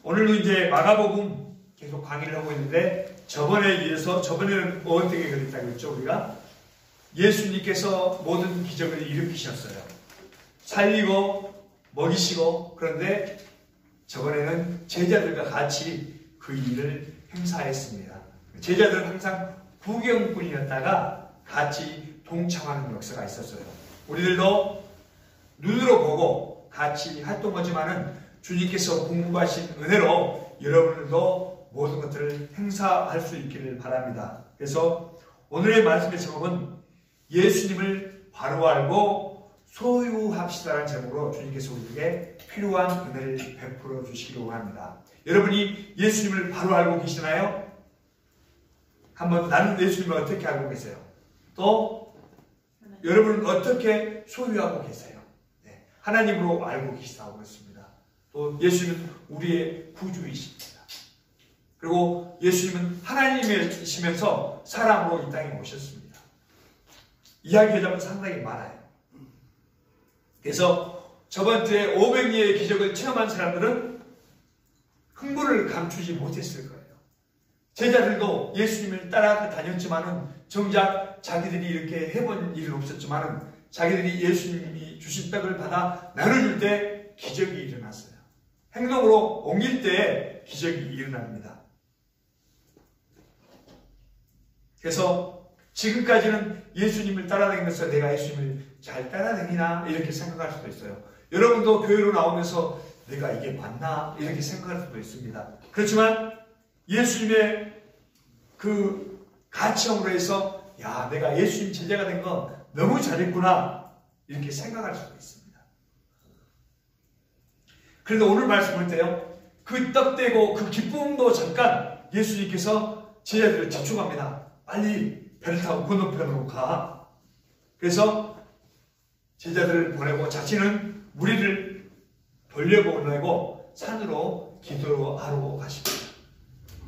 오늘도 이제 마가복음 계속 강의를 하고 있는데 저번에는 어떻게 그랬다고 했죠? 우리가 예수님께서 모든 기적을 일으키셨어요. 살리고 먹이시고. 그런데 저번에는 제자들과 같이 그 일을 행사했습니다. 제자들은 항상 구경꾼이었다가 같이 동참하는 역사가 있었어요. 우리들도 눈으로 보고 같이 활동하지만은 주님께서 공부하신 은혜로 여러분들도 모든 것들을 행사할 수 있기를 바랍니다. 그래서 오늘의 말씀의 제목은 예수님을 바로 알고 소유합시다라는 제목으로 주님께서 우리에게 필요한 은혜를 베풀어 주시기로 합니다. 여러분이 예수님을 바로 알고 계시나요? 한번 나는 예수님을 어떻게 알고 계세요? 또 여러분은 어떻게 소유하고 계세요? 네, 하나님으로 알고 계시다고 했습니다. 또 예수님은 우리의 구주이십니다. 그리고 예수님은 하나님이시면서 사람으로 이 땅에 오셨습니다. 이야기하자면 상당히 많아요. 그래서 저번 주에 500리의 기적을 체험한 사람들은 흥분을 감추지 못했을 거예요. 제자들도 예수님을 따라 다녔지만은 정작 자기들이 이렇게 해본 일은 없었지만은 자기들이 예수님이 주신 떡을 받아 나눠줄 때 기적이 일어났어요. 행동으로 옮길 때 기적이 일어납니다. 그래서 지금까지는 예수님을 따라다니면서 내가 예수님을 잘 따라다니나 이렇게 생각할 수도 있어요. 여러분도 교회로 나오면서 내가 이게 맞나 이렇게 생각할 수도 있습니다. 그렇지만 예수님의 그 가치형으로 해서 야, 내가 예수님 제자가 된 건 너무 잘했구나 이렇게 생각할 수도 있습니다. 그런데 오늘 말씀을 때요, 그 떡대고 그 기쁨도 잠깐 예수님께서 제자들을 자축합니다. 빨리 배를 타고 건너편으로 가. 그래서 제자들을 보내고 자신은 무리를 돌려보내고 산으로 기도하러 가십니다.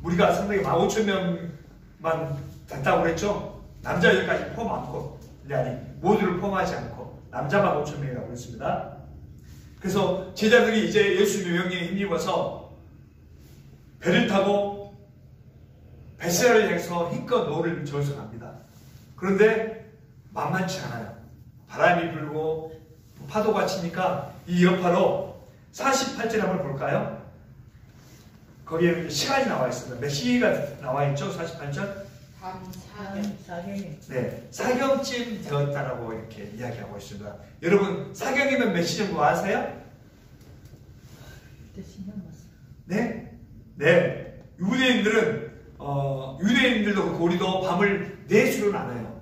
무리가 상당히 15,000명만 됐다고 그랬죠. 남자 여기까지 포함 않고, 아니 모두를 포함하지 않고 남자만 5,000명이라고 그랬습니다. 그래서 제자들이 이제 예수님의 명령에 힘입어서 배를 타고 베세라를 향해서 힘껏 노를 저어서 갑니다. 그런데 만만치 않아요. 바람이 불고 파도가 치니까 이 여파로 48절 한번 볼까요? 거기에 시간이 나와 있습니다. 몇 시가 나와 있죠? 48절? 사경이. 네, 사경쯤 되었다라고 이렇게 이야기하고 있습니다. 여러분, 사경이면 몇 시 정도 아세요? 네? 네. 유대인들도 그렇고 우리도 밤을 4시로 나눠요.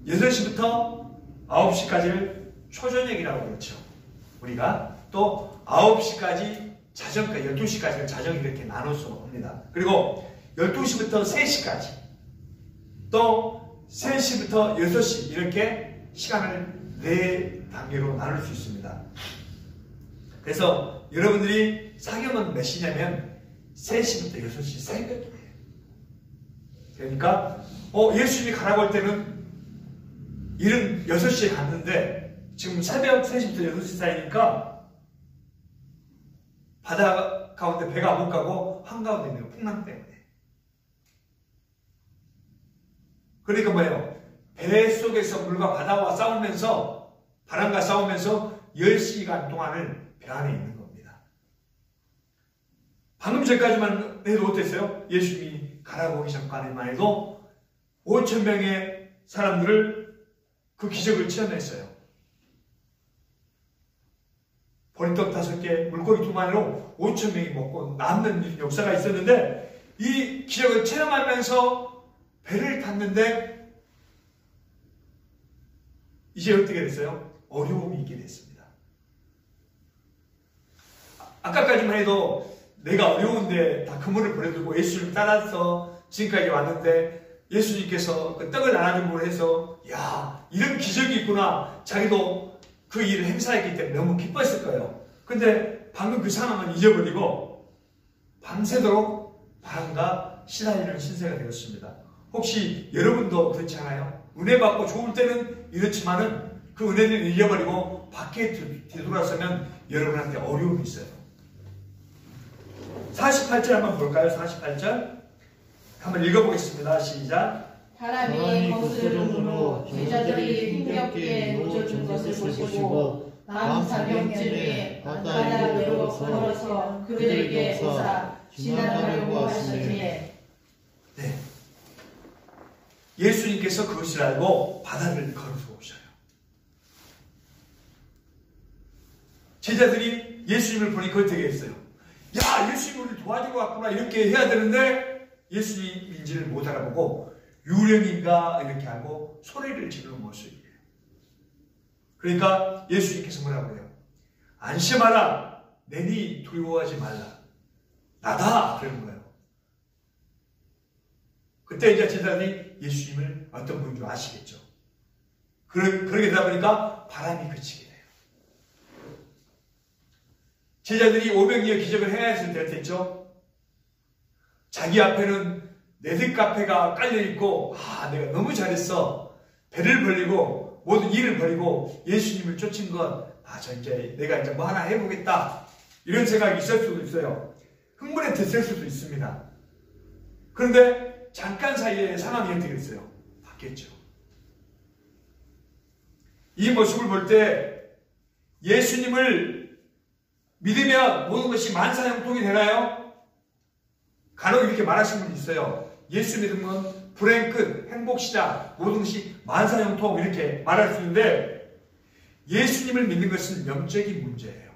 6시부터 9시까지를 초저녁이라고 그렇죠. 우리가 또 9시까지 자정까지 12시까지를 자정 이렇게 나눠서 합니다. 그리고 12시부터 3시까지 또 3시부터 6시 이렇게 시간을 4단계로 나눌 수 있습니다. 그래서 여러분들이 사경은 몇 시냐면 3시부터 6시 새벽이에요. 그러니까 예수님이 가라고 할 때는 76시에 갔는데 지금 새벽 3시부터 6시 사이니까 바다 가운데 배가 못 가고 한가운데 있네요. 풍랑 때문에. 그러니까 뭐예요? 배 속에서 물과 바다와 싸우면서 바람과 싸우면서 10시간 동안을 배 안에 있는 겁니다. 방금 전까지만 해도 어땠어요? 예수님이 가라고 하기 전까지만 해도 5,000명의 사람들을 그 기적을 체험했어요. 보리떡 5개, 물고기 2마리로 5,000명이 먹고 남는 역사가 있었는데 이 기적을 체험하면서 배를 탔는데 이제 어떻게 됐어요? 어려움이 있게 됐습니다. 아까까지만 해도 내가 어려운데 다 그물을 버려두고 예수님을 따라서 지금까지 왔는데 예수님께서 그 떡을 나눠줌으로 해서 야, 이런 기적이 있구나. 자기도 그 일을 행사했기 때문에 너무 기뻤을 거예요. 근데 방금 그 상황은 잊어버리고 밤새도록 바람과 시달리는 신세가 되었습니다. 혹시 여러분도 그렇지 않아요? 은혜 받고 좋을 때는 이렇지만은 그 은혜를 잃어버리고 밖에 뒤돌아서면 여러분한테 어려움이 있어요. 48절 한번 볼까요? 48절 한번 읽어보겠습니다. 시작. 사람이 거스름으로 제자들이 힘겹게 놓쳐준 것을 보시고 다음 사명쯤에 바다로 걸어서 그들에게 오사 지나가려고 하시기에 네. 예수님께서 그것을 알고 바다를 걸어서 오셔요. 제자들이 예수님을 보니까 어떻게 했어요? 야, 예수님 우리를 도와주고 왔구나 이렇게 해야 되는데 예수님인지를 못 알아보고 유령인가 이렇게 하고 소리를 지르는 모습이에요. 그러니까 예수님께서 뭐라고 해요? 안심하라, 내니 두려워하지 말라, 나다 그러는 거예요. 그때 이제 제자들이 예수님을 어떤 분인 줄 아시겠죠. 그러게 되다 보니까 바람이 그치게 돼요. 제자들이 500리의 기적을 행하였을 때 됐죠. 자기 앞에는 네드카페가 깔려있고 내가 너무 잘했어. 배를 벌리고 모든 일을 버리고 예수님을 쫓은 건 내가 이제 뭐 하나 해보겠다 이런 생각이 있을 수도 있어요. 흥분에 됐을 수도 있습니다. 그런데 잠깐 사이에 상황이 어떻게 됐어요? 바뀌었죠. 이 모습을 볼 때 예수님을 믿으면 모든 것이 만사형통이 되나요? 간혹 이렇게 말하시는 분이 있어요. 예수 믿으면 불행 끝, 행복 시작, 모든 것이 만사형통 이렇게 말할 수 있는데 예수님을 믿는 것은 영적인 문제예요.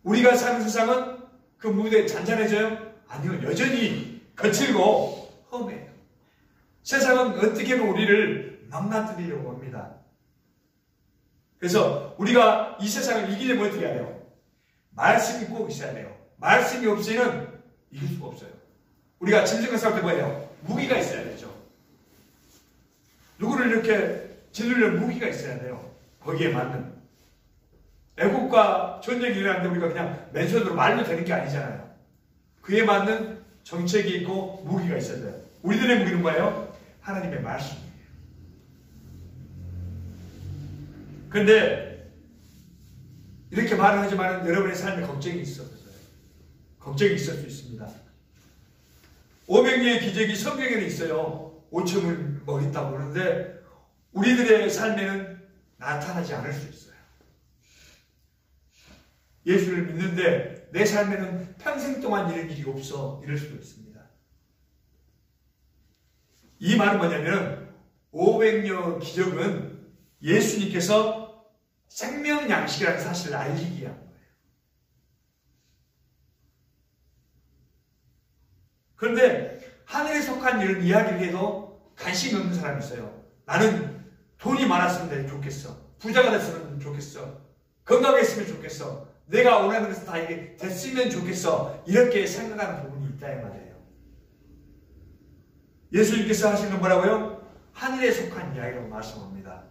우리가 사는 세상은 그 무대 잔잔해져요? 아니요. 여전히 거칠고 험해요. 세상은 어떻게 보면 우리를 망가뜨리려고 합니다. 그래서 우리가 이 세상을 이기려면 어떻게 해야 돼요? 말씀이 꼭 있어야 돼요. 말씀이 없이는 이길 수가 없어요. 우리가 짐승과 싸울 때 뭐예요? 무기가 있어야 되죠. 누구를 이렇게 짓누려면 무기가 있어야 돼요. 거기에 맞는. 애국과 전쟁이 일어나는데 우리가 그냥 맨손으로 말로 되는 게 아니잖아요. 그에 맞는 정책이 있고 무기가 있어야 돼요. 우리들의 무기는 뭐예요? 하나님의 말씀이에요. 그런데 이렇게 말을 하지만 여러분의 삶에 걱정이 있어요. 걱정이 있을 수 있습니다. 500리의 기적이 성경에는 있어요. 5층을 먹였다고 그러는데 우리들의 삶에는 나타나지 않을 수 있어요. 예수를 믿는데 내 삶에는 평생 동안 이런 일이 없어 이럴 수도 있습니다. 이 말은 뭐냐면 500여 기적은 예수님께서 생명 양식이라는 사실을 알리기 위한 거예요. 그런데 하늘에 속한 이런 이야기를 해도 관심이 없는 사람이 있어요. 나는 돈이 많았으면 좋겠어. 부자가 됐으면 좋겠어. 건강했으면 좋겠어. 내가 원하는 것을 다 이게 됐으면 좋겠어. 이렇게 생각하는 부분이 있다 이 말이에요. 예수님께서 하시는 건 뭐라고요? 하늘에 속한 이야기라고 말씀합니다.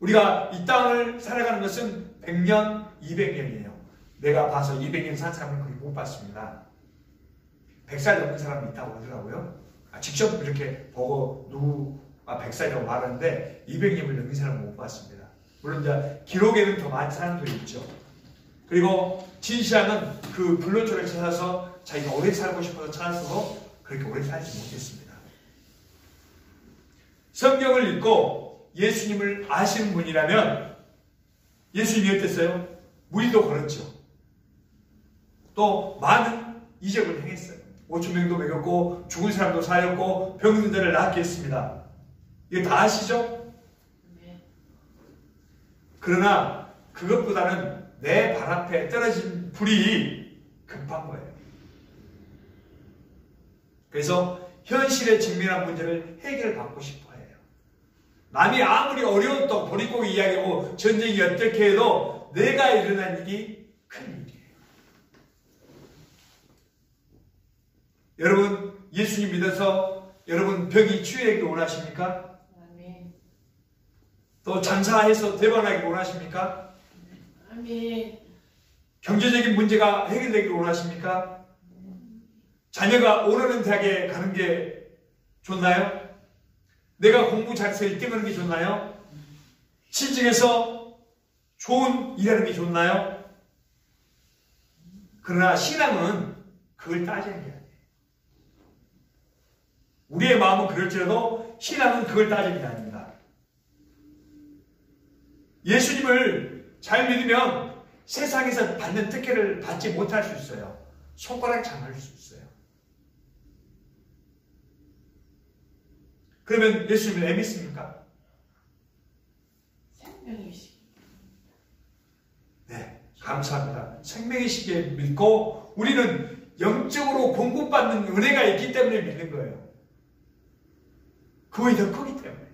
우리가 이 땅을 살아가는 것은 100년, 200년이에요. 내가 봐서 200년 산 사람은 거의 못 봤습니다. 100살 넘는 사람이 있다고 하더라고요. 직접 이렇게 보고 누구가 100살이라고 말하는데 200년을 넘는 사람은 못 봤습니다. 물론 이제 기록에는 더 많은 사람들이 있죠. 그리고 진시황은 그 불로초를 찾아서 자기가 오래 살고 싶어서 찾았어도 그렇게 오래 살지 못했습니다. 성경을 읽고 예수님을 아시는 분이라면 예수님이 어땠어요? 무리도 걸었죠. 또 많은 이적을 행했어요. 5,000명도 먹였고 죽은 사람도 살렸고 병든 자를 낫게 했습니다. 이거 다 아시죠? 네. 그러나 그것보다는 내 발 앞에 떨어진 불이 급한 거예요. 그래서 현실에 직면한 문제를 해결받고 싶어 해요. 남이 아무리 어려웠던 보릿고기 이야기하고 전쟁이 어떻게 해도 내가 일어난 일이 큰 일이에요. 여러분 예수님 믿어서 여러분 병이 치유되길 원하십니까? 아멘. 또 장사해서 대박나길 원하십니까? 아멘. 경제적인 문제가 해결되길 원하십니까? 자녀가 원하는 대학에 가는 게 좋나요? 내가 공부 잘해서 1등하는 게 좋나요? 시중에서 좋은 일하는 게 좋나요? 그러나 신앙은 그걸 따지는 게 아니에요. 우리의 마음은 그럴지라도 신앙은 그걸 따지는 게 아닙니다. 예수님을 잘 믿으면 세상에서 받는 특혜를 받지 못할 수 있어요. 손가락 장할 수 있어요. 그러면 예수님을 왜 믿습니까? 생명이시. 네, 감사합니다. 생명이시기에 믿고 우리는 영적으로 공급받는 은혜가 있기 때문에 믿는 거예요. 그거이 더 크기 때문에.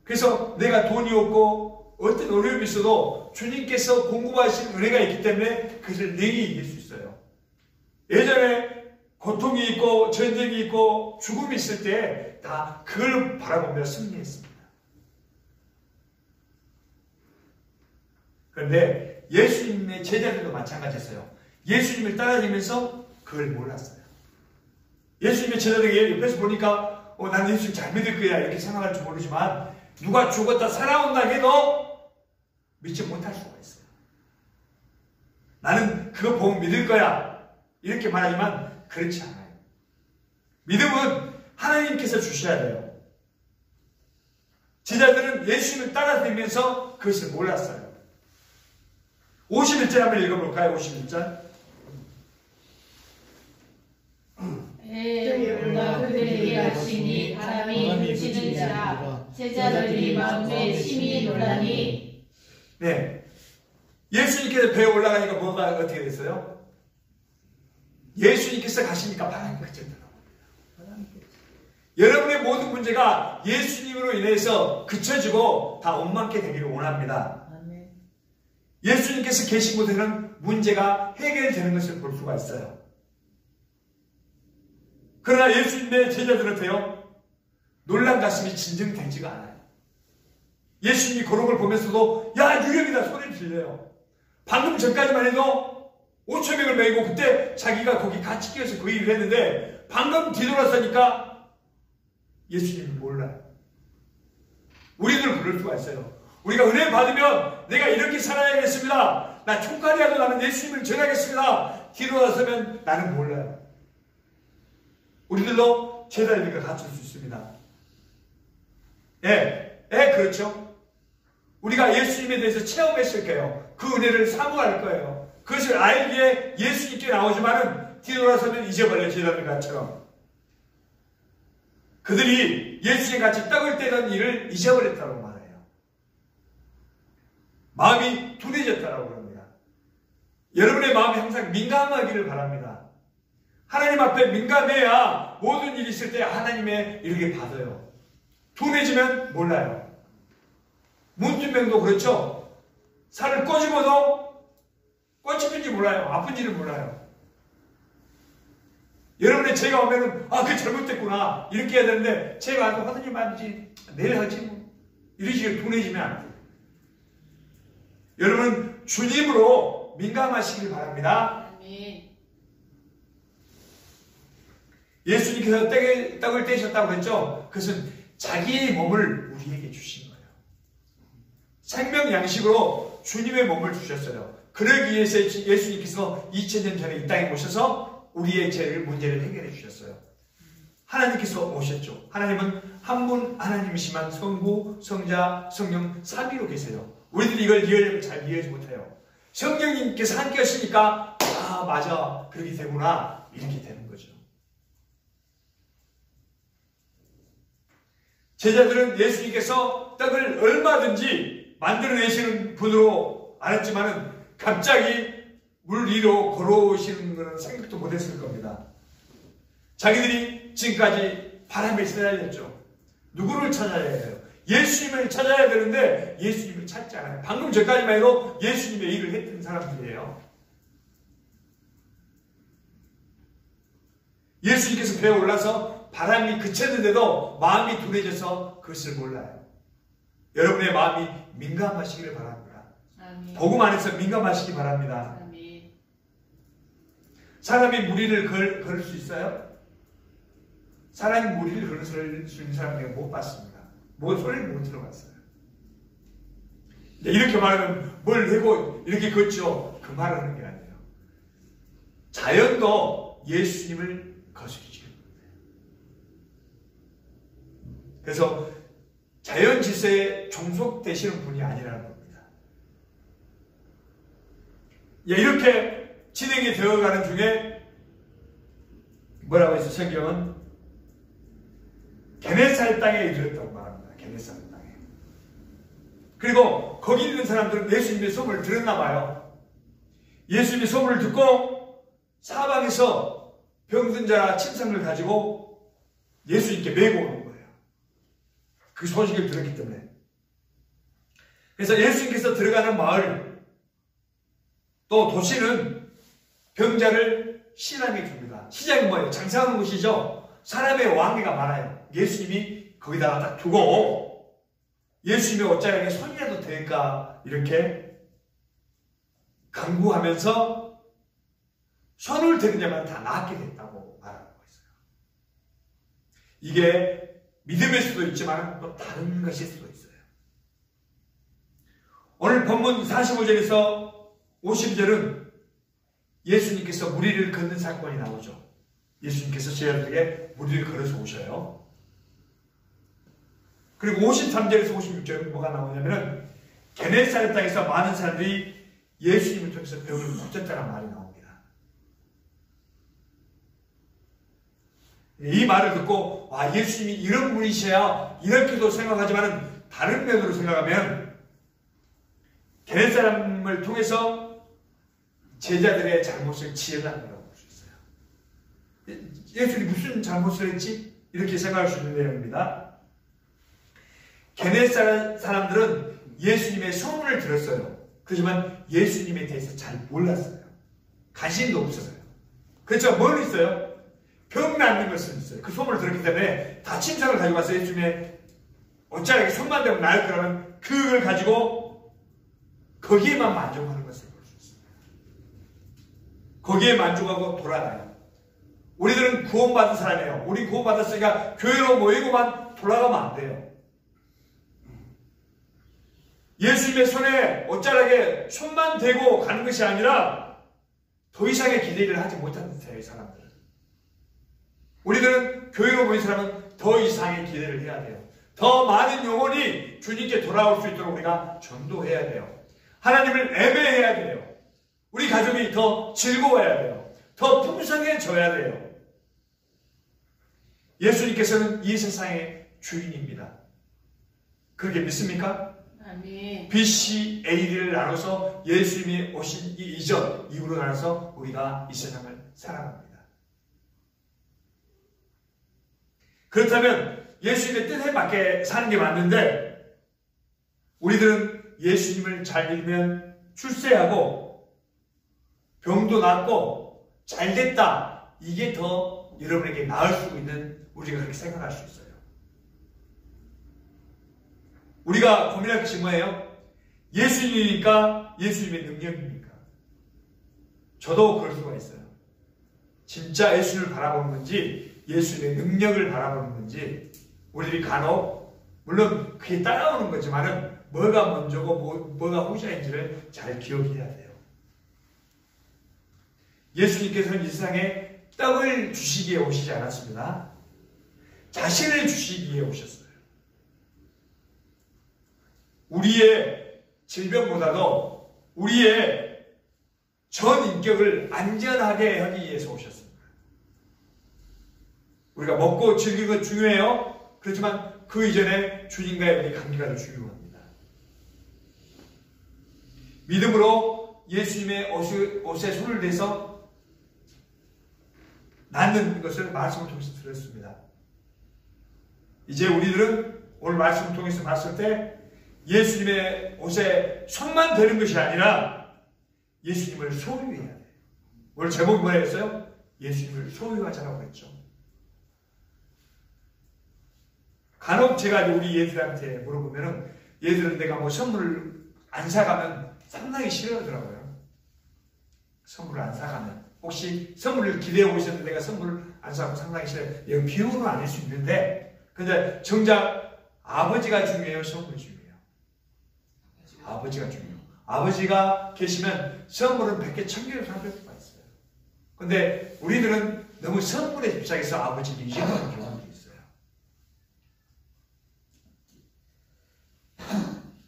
그래서 내가 돈이 없고 어떤 어려움이 있어도 주님께서 공급하신 은혜가 있기 때문에 그것을 능히 이길 수 있어요. 예전에 고통이 있고 전쟁이 있고 죽음이 있을 때 다 그걸 바라보며 승리했습니다. 그런데 예수님의 제자들도 마찬가지였어요. 예수님을 따라다니면서 그걸 몰랐어요. 예수님의 제자들이 옆에서 보니까 나는 예수님 잘 믿을 거야 이렇게 생각할 줄 모르지만 누가 죽었다 살아온다 해도 믿지 못할 수가 있어요. 나는 그거 보고 믿을 거야 이렇게 말하지만 그렇지 않아요. 믿음은 하나님께서 주셔야 돼요. 제자들은 예수님을 따라다니면서 그것을 몰랐어요. 51절 한번 읽어볼까요? 51절. 배에 올라 그들에게 가시니 바람이 그치는지라 제자들이 마음에 심히 놀라니. 네, 예수님께서 배에 올라가니까 뭐가 어떻게 됐어요? 예수님께서 가시니까 바람이 그쳤더라고요. 여러분의 모든 문제가 예수님으로 인해서 그쳐지고 다 원만케 되기를 원합니다. 예수님께서 계신 곳에는 문제가 해결되는 것을 볼 수가 있어요. 그러나 예수님의 제자들한테요, 놀란 가슴이 진정되지가 않아요. 예수님이 그런 걸 보면서도 야 유령이다 소리를 질러요. 방금 전까지만 해도 5,000명을 메이고 그때 자기가 거기 같이 끼어서 그 일을 했는데 방금 뒤돌아서니까 예수님을 몰라요. 우리들 그럴 수가 있어요. 우리가 은혜 받으면 내가 이렇게 살아야겠습니다. 나 총칼이라도 나는 예수님을 전하겠습니다. 뒤돌아서면 나는 몰라요. 우리들도 제자들과 갖출 수 있습니다. 그렇죠. 우리가 예수님에 대해서 체험했을 거예요. 그 은혜를 사모할 거예요. 그것을 알기에 예수님께 나오지만은 뒤돌아서면 잊어버려요. 제자들과처럼. 그들이 예수님 같이 떡을 떼던 일을 잊어버렸다고 말해요. 마음이 둔해졌다고 합니다. 여러분의 마음이 항상 민감하기를 바랍니다. 하나님 앞에 민감해야 모든 일이 있을 때 하나님의 이렇게 받아요. 둔해지면 몰라요. 문진병도 그렇죠. 살을 꼬집어도 꼬집은지 몰라요. 아픈지를 몰라요. 여러분의 죄가 오면은 그게 잘못됐구나 이렇게 해야 되는데 죄가 안 오면 하느님 아니지 내일 하지 뭐 이런 식으로 둔해지면 안 돼요. 여러분 주님으로 민감하시길 바랍니다. 아멘. 예수님께서 떡을 떼셨다고 했죠. 그것은 자기의 몸을 우리에게 주신 거예요. 생명 양식으로 주님의 몸을 주셨어요. 그러기 위해서 예수님께서 2000년 전에 이 땅에 오셔서 우리의 죄를 문제를 해결해 주셨어요. 하나님께서 오셨죠. 하나님은 한 분 하나님이시만 성부, 성자, 성령 삼위로 계세요. 우리들이 이걸 이해하려면 잘 이해하지 못해요. 성령님께서 함께 하시니까 맞아 그렇게 되구나 이렇게 되는 거죠. 제자들은 예수님께서 떡을 얼마든지 만들어내시는 분으로 알았지만은 갑자기 물 위로 걸어오시는 것은 생각도 못했을 겁니다. 자기들이 지금까지 바람에 시달렸죠. 누구를 찾아야 해요? 예수님을 찾아야 되는데 예수님을 찾지 않아요. 방금 전까지만 해도 예수님의 일을 했던 사람들이에요. 예수님께서 배에 올라서 바람이 그쳤는데도 마음이 둔해져서 그것을 몰라요. 여러분의 마음이 민감하시기를 바랍니다. 아멘. 복음 안에서 민감하시기 바랍니다. 아멘. 사람이 무리를 걸을 수 있어요? 사람이 무리를 걸을 수 있는 사람 내가 못 봤습니다. 뭔 소리를 못 들어봤어요. 이렇게 말하면 뭘 내고 이렇게 걷죠? 그 말을 하는 게 아니에요. 자연도 예수님을 거스리죠. 그래서 자연 질서에 종속되시는 분이 아니라는 겁니다. 이렇게 진행이 되어가는 중에 뭐라고 해서 성경은 게네사렛 땅에 이르렀다고 말합니다. 게네사렛 땅에. 그리고 거기 있는 사람들은 예수님의 소문을 들었나 봐요. 예수님의 소문을 듣고 사방에서 병든 자나 침상을 가지고 예수님께 메고 오는 거예요. 그 소식을 들었기 때문에. 그래서 예수님께서 들어가는 마을 또 도시는 병자를 시장해 줍니다. 시장이 뭐예요? 장사하는 곳이죠. 사람의 왕래가 많아요. 예수님이 거기다가 딱 두고 예수님의 옷자락에 손이라도 될까 이렇게 간구하면서 손을 대느냐면 다 낫게 됐다고 말하고 있어요. 이게 믿음일 수도 있지만 또 다른 것일 수도 있어요. 오늘 본문 45절에서 50절은 예수님께서 무리를 걷는 사건이 나오죠. 예수님께서 제자들에게 무리를 걸어서 오셔요. 그리고 53절에서 56절은 뭐가 나오냐면은 게네사렛 땅에서 많은 사람들이 예수님을 통해서 병을 고쳤다는 말이 나옵니다. 이 말을 듣고 와, 예수님이 이런 분이셔야 이렇게도 생각하지만 다른 면으로 생각하면 게네사렛을 통해서 제자들의 잘못을 지적한다고 볼 수 있어요. 예수님이 무슨 잘못을 했지? 이렇게 생각할 수 있는 내용입니다. 게네사렛 사람들은 예수님의 소문을 들었어요. 그렇지만 예수님에 대해서 잘 몰랐어요. 관심도 없었어요. 그렇죠? 뭘 있어요? 병 낫는 것은 있어요. 그 소문을 들었기 때문에 다 침상을 가지고 와서 예수님의 옷자락에 손만 대면 나을 거라면 그걸 가지고 거기에만 만족하는 것을 볼 수 있습니다. 거기에 만족하고 돌아가요. 우리들은 구원받은 사람이에요. 우리 구원받았으니까 교회로 모이고만 돌아가면 안 돼요. 예수님의 손에 옷자락에 손만 대고 가는 것이 아니라 더 이상의 기대를 하지 못하는 듯해요. 사람들은. 우리들은 교회로 모인 사람은 더 이상의 기대를 해야 돼요. 더 많은 영혼이 주님께 돌아올 수 있도록 우리가 전도해야 돼요. 하나님을 예배해야 돼요. 우리 가족이 더 즐거워야 돼요. 더 풍성해져야 돼요. 예수님께서는 이 세상의 주인입니다. 그렇게 믿습니까? 아멘. BC, AD를 나눠서 예수님이 오신 이 이전, 이후로 나눠서 우리가 이 세상을 살아갑니다. 그렇다면 예수님의 뜻에 맞게 사는 게 맞는데 우리들은 예수님을 잘 믿으면 출세하고 병도 낫고 잘 됐다. 이게 더 여러분에게 나을 수 있는 우리가 그렇게 생각할 수 있어요. 우리가 고민할 것이 뭐예요? 예수님이니까 예수님의 능력입니까? 저도 그럴 수가 있어요. 진짜 예수님을 바라보는 건지 예수님의 능력을 바라보는 건지 우리들이 간혹 물론 그게 따라오는 거지만은 뭐가 먼저고 뭐가 후자인지를 잘 기억해야 돼요. 예수님께서는 이 세상에 떡을 주시기에 오시지 않았습니다. 자신을 주시기에 오셨어요. 우리의 질병보다도 우리의 전 인격을 안전하게 하기 위해서 오셨습니다. 우리가 먹고 즐기는 것 중요해요. 그렇지만 그 이전에 주님과의 우리 관계가 더 중요합니다. 믿음으로 예수님의 옷에 손을 대서 낫는 것을 말씀을 통해서 들었습니다. 이제 우리들은 오늘 말씀을 통해서 봤을 때 예수님의 옷에 손만 대는 것이 아니라 예수님을 소유해야 돼요. 오늘 제목이 뭐라 했어요? 예수님을 소유하자라고 했죠. 간혹 제가 우리 얘들한테 물어보면은 얘들은 내가 뭐 선물을 안 사가면 상당히 싫어하더라고요. 선물을 안 사가면. 혹시 선물을 기대하고 있었는데 내가 선물을 안 사고 상당히 싫어요. 이건 비유는 아닐 수 있는데 근데 정작 아버지가 중요해요? 선물이 중요해요? 아버지가 중요해요. 아버지가 계시면 선물은 100개 1000개를 살 수가 있어요. 근데 우리들은 너무 성분에 집착해서 아버지를 잊어버리는 경향이 있어요.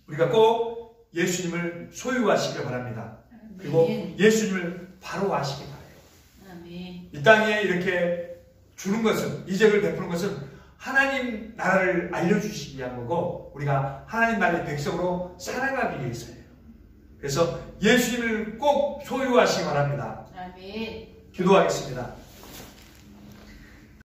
우리가 꼭 예수님을 소유하시길 바랍니다. 그리고 예수님을 바로 아시기 바라요. 아멘. 이 땅에 이렇게 주는 것은, 이적을 베푸는 것은 하나님 나라를 알려주시기 위한 거고, 우리가 하나님 나라의 백성으로 살아가기 위해서예요. 그래서 예수님을 꼭 소유하시기 바랍니다. 아멘. 기도하겠습니다.